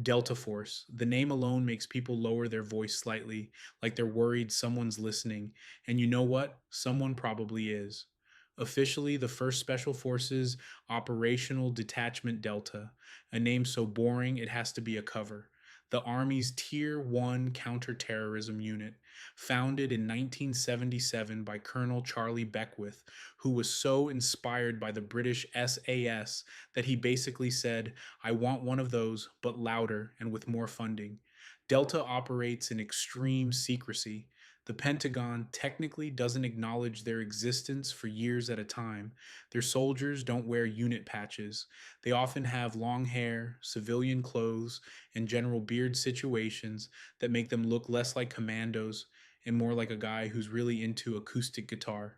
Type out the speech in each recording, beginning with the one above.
Delta Force. The name alone makes people lower their voice slightly, like they're worried someone's listening. And you know what? Someone probably is. Officially, the 1st Special Forces Operational Detachment Delta, a name so boring it has to be a cover. The Army's Tier 1 counterterrorism unit, founded in 1977 by Colonel Charlie Beckwith, who was so inspired by the British SAS that he basically said, I want one of those, but louder and with more funding. Delta operates in extreme secrecy. The Pentagon technically doesn't acknowledge their existence for years at a time. Their soldiers don't wear unit patches. They often have long hair, civilian clothes, and general beard situations that make them look less like commandos and more like a guy who's really into acoustic guitar.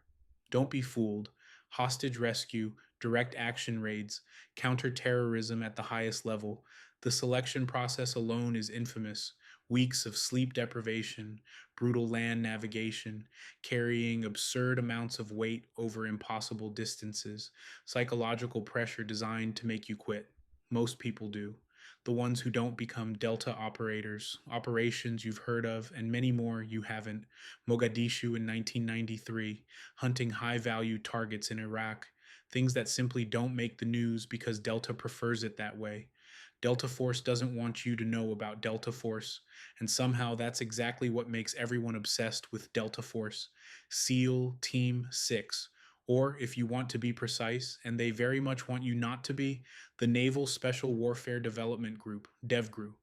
Don't be fooled. Hostage rescue, direct action raids, counterterrorism at the highest level. The selection process alone is infamous. Weeks of sleep deprivation, brutal land navigation, carrying absurd amounts of weight over impossible distances, psychological pressure designed to make you quit. Most people do. The ones who don't become Delta operators, operations you've heard of, and many more you haven't. Mogadishu in 1993, hunting high value targets in Iraq, things that simply don't make the news because Delta prefers it that way. Delta Force doesn't want you to know about Delta Force, and somehow that's exactly what makes everyone obsessed with Delta Force. SEAL Team 6. Or, if you want to be precise, and they very much want you not to be, the Naval Special Warfare Development Group, DevGRU.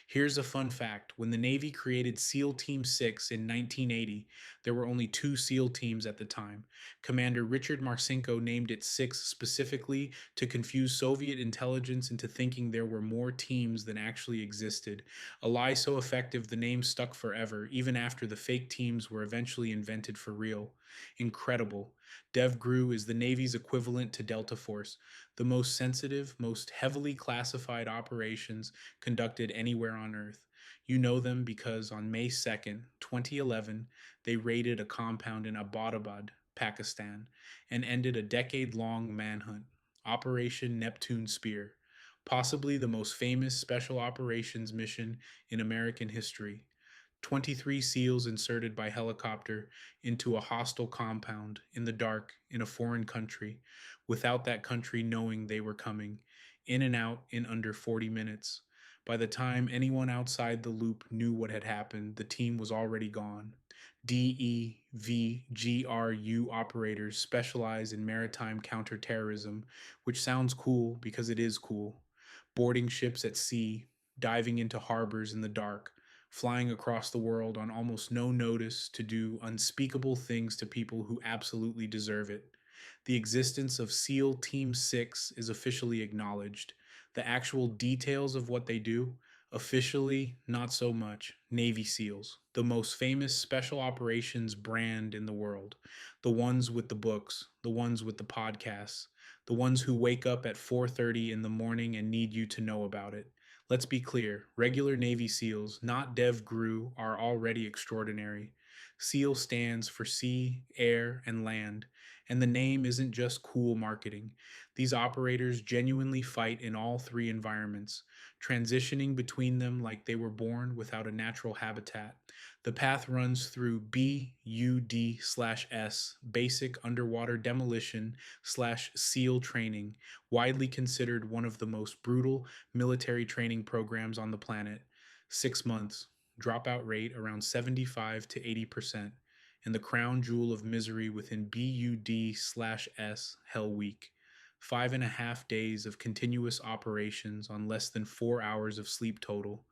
Here's a fun fact. When the Navy created SEAL Team 6 in 1980, there were only 2 SEAL teams at the time. Commander Richard Marcinko named it 6 specifically to confuse Soviet intelligence into thinking there were more teams than actually existed. A lie so effective the name stuck forever, even after the fake teams were eventually invented for real. Incredible. DevGRU is the Navy's equivalent to Delta Force, the most sensitive, most heavily classified operations conducted anywhere on Earth. You know them because on May 2nd, 2011, they raided a compound in Abbottabad, Pakistan, and ended a decade long manhunt, Operation Neptune Spear, possibly the most famous special operations mission in American history. 23 SEALs inserted by helicopter into a hostile compound in the dark in a foreign country without that country knowing they were coming, in and out in under 40 minutes. By the time anyone outside the loop knew what had happened, the team was already gone. DEVGRU operators specialize in maritime counterterrorism, which sounds cool because it is cool. Boarding ships at sea, diving into harbors in the dark, flying across the world on almost no notice to do unspeakable things to people who absolutely deserve it. The existence of SEAL Team 6 is officially acknowledged. The actual details of what they do, officially, not so much. Navy SEALs, the most famous special operations brand in the world. The ones with the books, the ones with the podcasts, the ones who wake up at 4:30 in the morning and need you to know about it. Let's be clear, regular Navy SEALs, not DevGRU, are already extraordinary. SEAL stands for sea, air, and land, and the name isn't just cool marketing. These operators genuinely fight in all 3 environments, transitioning between them like they were born without a natural habitat. The path runs through BUD/S, Basic Underwater Demolition slash SEAL Training, widely considered one of the most brutal military training programs on the planet. 6 months, dropout rate around 75 to 80%, and the crown jewel of misery within BUD/S, Hell Week. 5.5 days of continuous operations on less than 4 hours of sleep total,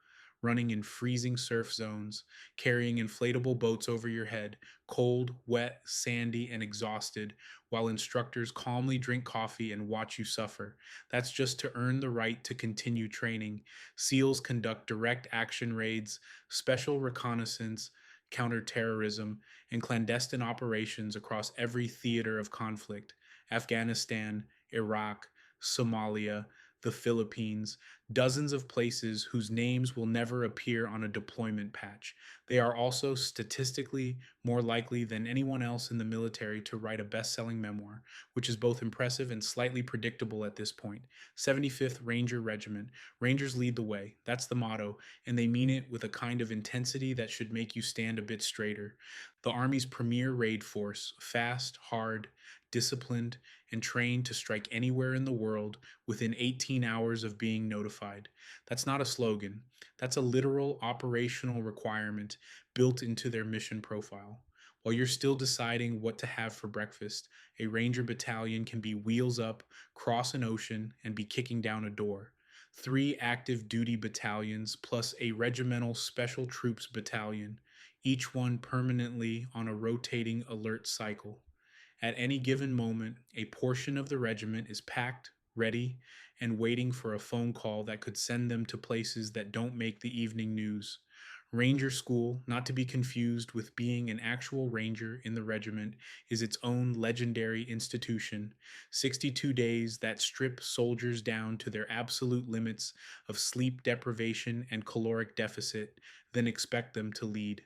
running in freezing surf zones, carrying inflatable boats over your head, cold, wet, sandy, and exhausted, while instructors calmly drink coffee and watch you suffer. That's just to earn the right to continue training. SEALs conduct direct action raids, special reconnaissance, counterterrorism, and clandestine operations across every theater of conflict: Afghanistan, Iraq, Somalia, the Philippines, dozens of places whose names will never appear on a deployment patch. They are also statistically more likely than anyone else in the military to write a best selling memoir, which is both impressive and slightly predictable at this point. 75th Ranger Regiment. Rangers lead the way. That's the motto, and they mean it with a kind of intensity that should make you stand a bit straighter. The Army's premier raid force, fast, hard, disciplined, and trained to strike anywhere in the world within 18 hours of being notified. That's not a slogan. That's a literal operational requirement built into their mission profile. While you're still deciding what to have for breakfast, a Ranger battalion can be wheels up, cross an ocean, and be kicking down a door. Three active duty battalions plus a regimental special troops battalion, each one permanently on a rotating alert cycle. At any given moment, a portion of the regiment is packed, ready, and waiting for a phone call that could send them to places that don't make the evening news. Ranger School, not to be confused with being an actual ranger in the regiment, is its own legendary institution. 62 days that strip soldiers down to their absolute limits of sleep deprivation and caloric deficit, then expect them to lead.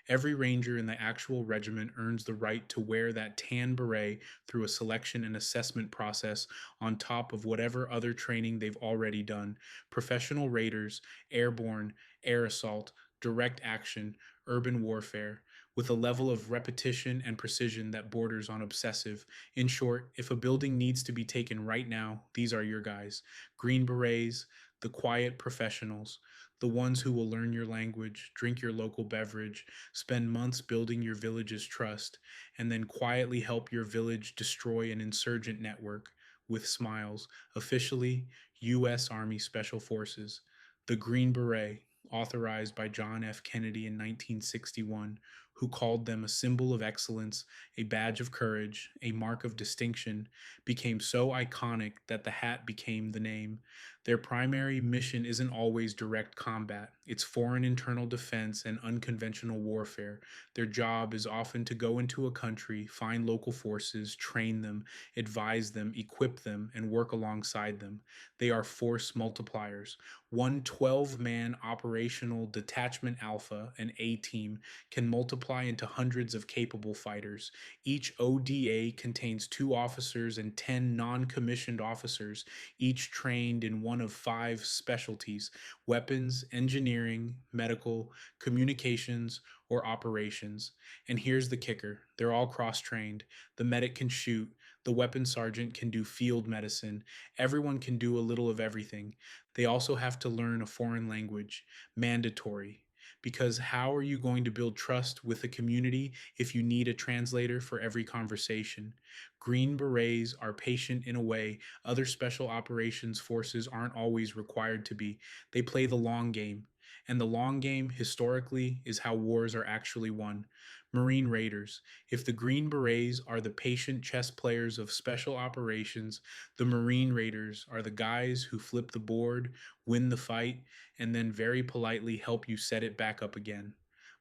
Every ranger in the actual regiment earns the right to wear that tan beret through a selection and assessment process on top of whatever other training they've already done. Professional raiders, airborne, air assault, direct action, urban warfare, with a level of repetition and precision that borders on obsessive. In short, if a building needs to be taken right now, these are your guys. Green Berets, the quiet professionals, the ones who will learn your language, drink your local beverage, spend months building your village's trust, and then quietly help your village destroy an insurgent network with smiles. Officially, U.S. Army Special Forces. The Green Beret, authorized by John F. Kennedy in 1961, who called them a symbol of excellence, a badge of courage, a mark of distinction, became so iconic that the hat became the name. Their primary mission isn't always direct combat, it's foreign internal defense and unconventional warfare. Their job is often to go into a country, find local forces, train them, advise them, equip them, and work alongside them. They are force multipliers. One 12-man operational detachment alpha, an A team, can multiply into hundreds of capable fighters. Each ODA contains 2 officers and 10 non commissioned officers, each trained in one of 5 specialties: weapons, engineering, medical, communications, or operations. And here's the kicker: they're all cross trained. The medic can shoot, the weapons sergeant can do field medicine. Everyone can do a little of everything. They also have to learn a foreign language, mandatory. Because how are you going to build trust with a community if you need a translator for every conversation? Green Berets are patient in a way other special operations forces aren't always required to be. They play the long game. And the long game, historically, is how wars are actually won. Marine Raiders. If the Green Berets are the patient chess players of special operations, the Marine Raiders are the guys who flip the board, win the fight, and then very politely help you set it back up again.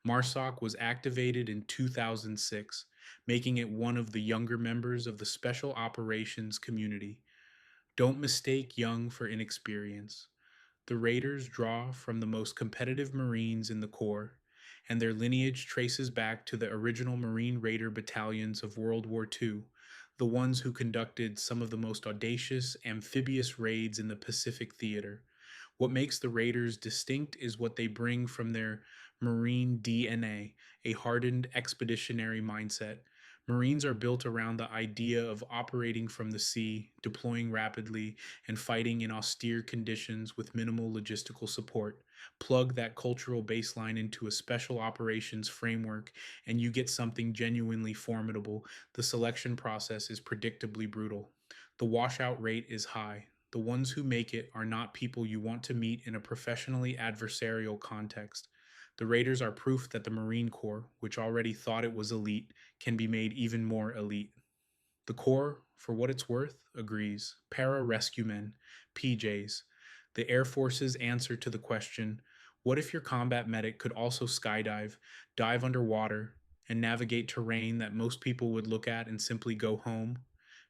MARSOC was activated in 2006, making it one of the younger members of the special operations community. Don't mistake young for inexperience. The Raiders draw from the most competitive Marines in the Corps, and their lineage traces back to the original Marine Raider battalions of World War II, the ones who conducted some of the most audacious amphibious raids in the Pacific theater. What makes the Raiders distinct is what they bring from their Marine DNA, a hardened expeditionary mindset. Marines are built around the idea of operating from the sea, deploying rapidly, and fighting in austere conditions with minimal logistical support. Plug that cultural baseline into a special operations framework, and you get something genuinely formidable. The selection process is predictably brutal. The washout rate is high. The ones who make it are not people you want to meet in a professionally adversarial context. The Raiders are proof that the Marine Corps, which already thought it was elite, can be made even more elite. The Corps, for what it's worth, agrees. Pararescuemen, PJs, the Air Force's answer to the question, what if your combat medic could also skydive, dive underwater, and navigate terrain that most people would look at and simply go home?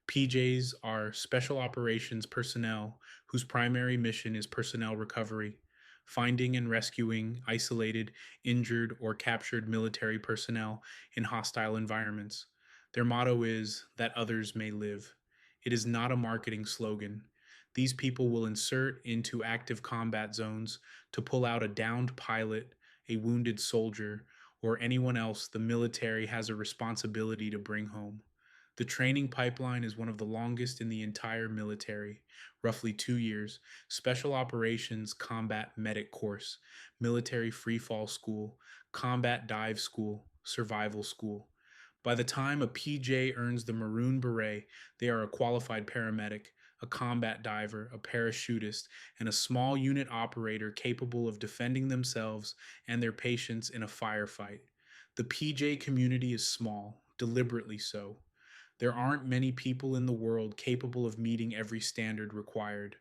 PJs are special operations personnel whose primary mission is personnel recovery, finding and rescuing isolated, injured, or captured military personnel in hostile environments. Their motto is that others may live. It is not a marketing slogan. These people will insert into active combat zones to pull out a downed pilot, a wounded soldier, or anyone else the military has a responsibility to bring home. The training pipeline is one of the longest in the entire military, roughly 2 years. Special Operations Combat Medic Course, Military Freefall School, Combat Dive School, Survival School. By the time a PJ earns the Maroon Beret, they are a qualified paramedic, a combat diver, a parachutist, and a small unit operator capable of defending themselves and their patients in a firefight. The PJ community is small, deliberately so. There aren't many people in the world capable of meeting every standard required.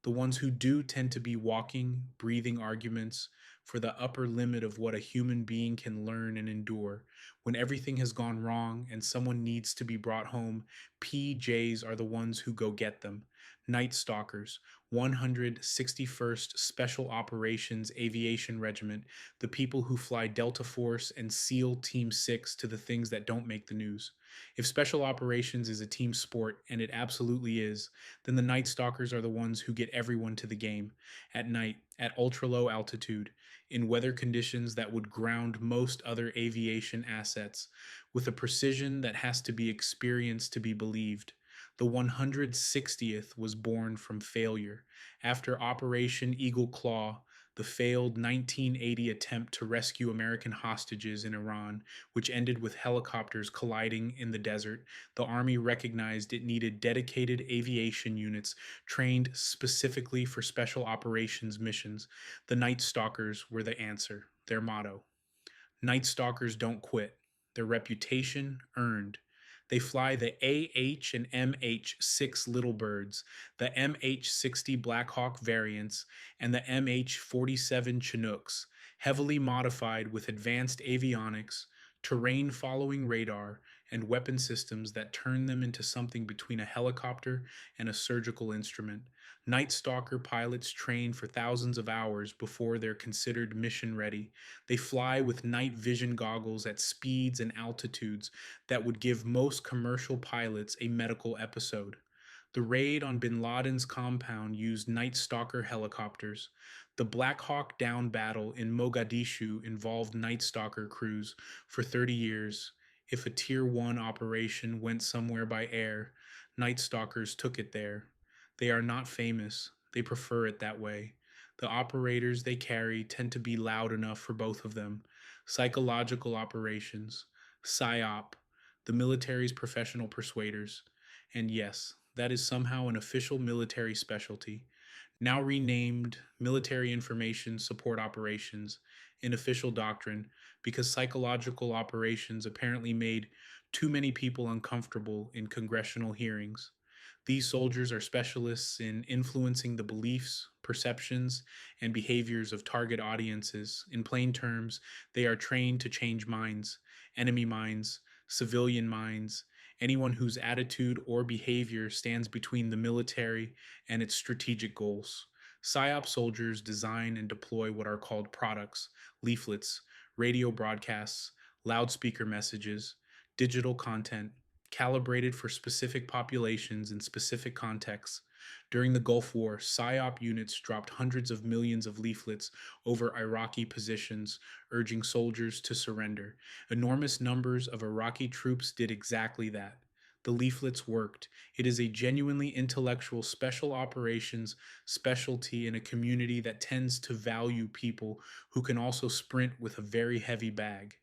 The ones who do tend to be walking, breathing arguments for the upper limit of what a human being can learn and endure. When everything has gone wrong and someone needs to be brought home, PJs are the ones who go get them. Night Stalkers, 161st Special Operations Aviation Regiment, the people who fly Delta Force and SEAL Team 6 to the things that don't make the news. If special operations is a team sport, and it absolutely is, then the Night Stalkers are the ones who get everyone to the game, at night, at ultra low altitude, in weather conditions that would ground most other aviation assets, with a precision that has to be experienced to be believed. The 160th was born from failure. After Operation Eagle Claw, the failed 1980 attempt to rescue American hostages in Iran, which ended with helicopters colliding in the desert, the Army recognized it needed dedicated aviation units trained specifically for special operations missions. The Night Stalkers were the answer, their motto. Night Stalkers don't quit. Their reputation earned. They fly the AH and MH-6 Little Birds, the MH-60 Black Hawk variants, and the MH-47 Chinooks, heavily modified with advanced avionics, terrain-following radar, and weapon systems that turn them into something between a helicopter and a surgical instrument. Night Stalker pilots train for thousands of hours before they're considered mission ready. They fly with night vision goggles at speeds and altitudes that would give most commercial pilots a medical episode. The raid on bin Laden's compound used Night Stalker helicopters. The Black Hawk Down battle in Mogadishu involved Night Stalker crews for 30 years. If a Tier 1 operation went somewhere by air, Night Stalkers took it there. They are not famous, they prefer it that way. The operators they carry tend to be loud enough for both of them. Psychological operations, PSYOP, the military's professional persuaders. And yes, that is somehow an official military specialty, now renamed Military Information Support Operations in official doctrine because psychological operations apparently made too many people uncomfortable in congressional hearings. These soldiers are specialists in influencing the beliefs, perceptions, and behaviors of target audiences. In plain terms, they are trained to change minds, enemy minds, civilian minds, anyone whose attitude or behavior stands between the military and its strategic goals. PSYOP soldiers design and deploy what are called products, leaflets, radio broadcasts, loudspeaker messages, digital content, calibrated for specific populations in specific contexts. During the Gulf War, PSYOP units dropped hundreds of millions of leaflets over Iraqi positions, urging soldiers to surrender. Enormous numbers of Iraqi troops did exactly that. The leaflets worked. It is a genuinely intellectual special operations specialty in a community that tends to value people who can also sprint with a very heavy bag.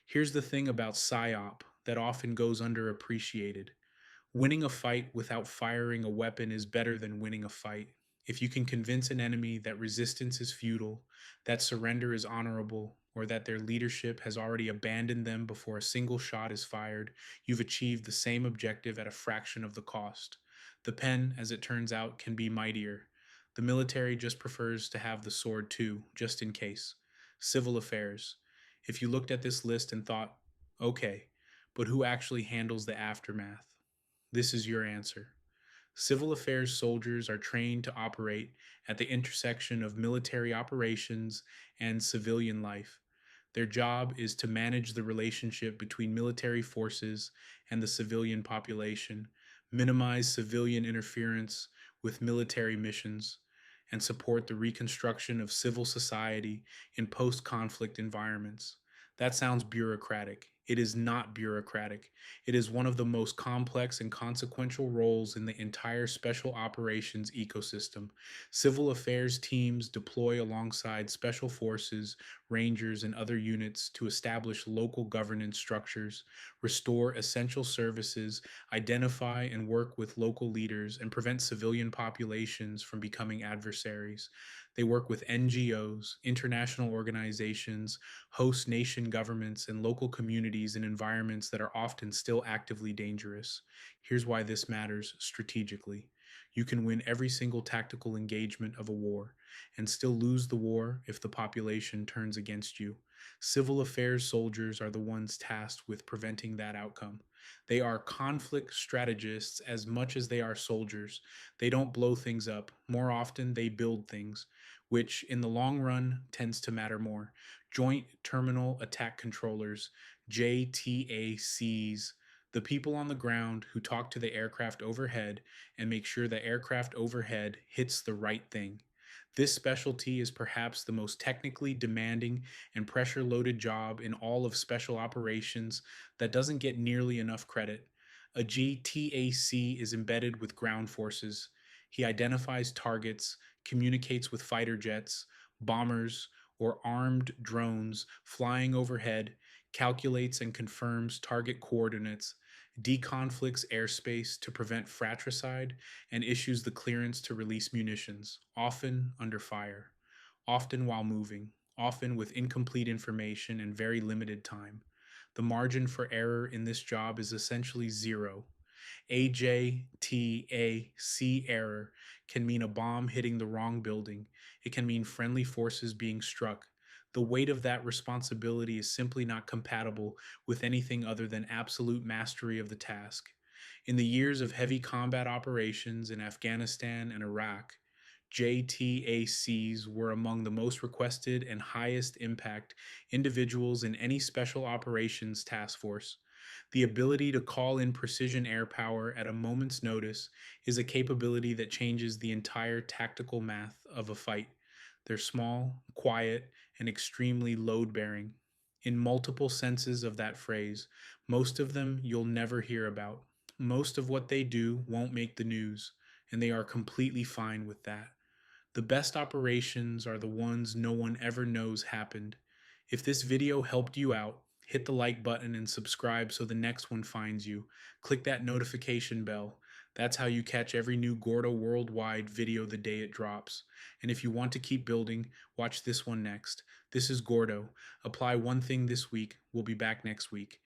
Here's the thing about PSYOP that often goes underappreciated. Winning a fight without firing a weapon is better than winning a fight. If you can convince an enemy that resistance is futile, that surrender is honorable, or that their leadership has already abandoned them before a single shot is fired, you've achieved the same objective at a fraction of the cost. The pen, as it turns out, can be mightier. The military just prefers to have the sword too, just in case. Civil affairs. If you looked at this list and thought, okay, but who actually handles the aftermath? This is your answer. Civil affairs soldiers are trained to operate at the intersection of military operations and civilian life. Their job is to manage the relationship between military forces and the civilian population, minimize civilian interference with military missions, and support the reconstruction of civil society in post conflict environments. That sounds bureaucratic. It is not bureaucratic. It is one of the most complex and consequential roles in the entire special operations ecosystem. Civil affairs teams deploy alongside special forces, rangers, and other units to establish local governance structures, restore essential services, identify and work with local leaders, and prevent civilian populations from becoming adversaries. They work with NGOs, international organizations, host nation governments, and local communities in environments that are often still actively dangerous. Here's why this matters strategically. You can win every single tactical engagement of a war and still lose the war if the population turns against you. Civil affairs soldiers are the ones tasked with preventing that outcome. They are conflict strategists as much as they are soldiers. They don't blow things up. More often, they build things, which in the long run tends to matter more. Joint Terminal Attack Controllers, JTACs, the people on the ground who talk to the aircraft overhead and make sure the aircraft overhead hits the right thing. This specialty is perhaps the most technically demanding and pressure loaded job in all of special operations that doesn't get nearly enough credit. A GTAC is embedded with ground forces. He identifies targets, communicates with fighter jets, bombers, or armed drones flying overhead, calculates and confirms target coordinates, deconflicts airspace to prevent fratricide, and issues the clearance to release munitions, often under fire, often while moving, often with incomplete information and very limited time. The margin for error in this job is essentially zero. AJTAC error can mean a bomb hitting the wrong building. It can mean friendly forces being struck. The weight of that responsibility is simply not compatible with anything other than absolute mastery of the task. In the years of heavy combat operations in Afghanistan and Iraq, JTACs were among the most requested and highest impact individuals in any special operations task force. The ability to call in precision air power at a moment's notice is a capability that changes the entire tactical math of a fight. They're small, quiet, and extremely load bearing. In multiple senses of that phrase, most of them you'll never hear about. Most of what they do won't make the news, and they are completely fine with that. The best operations are the ones no one ever knows happened. If this video helped you out, hit the like button and subscribe so the next one finds you. Click that notification bell. That's how you catch every new Gordo Worldwide video the day it drops. And if you want to keep building, watch this one next. This is Gordo. Apply one thing this week. We'll be back next week.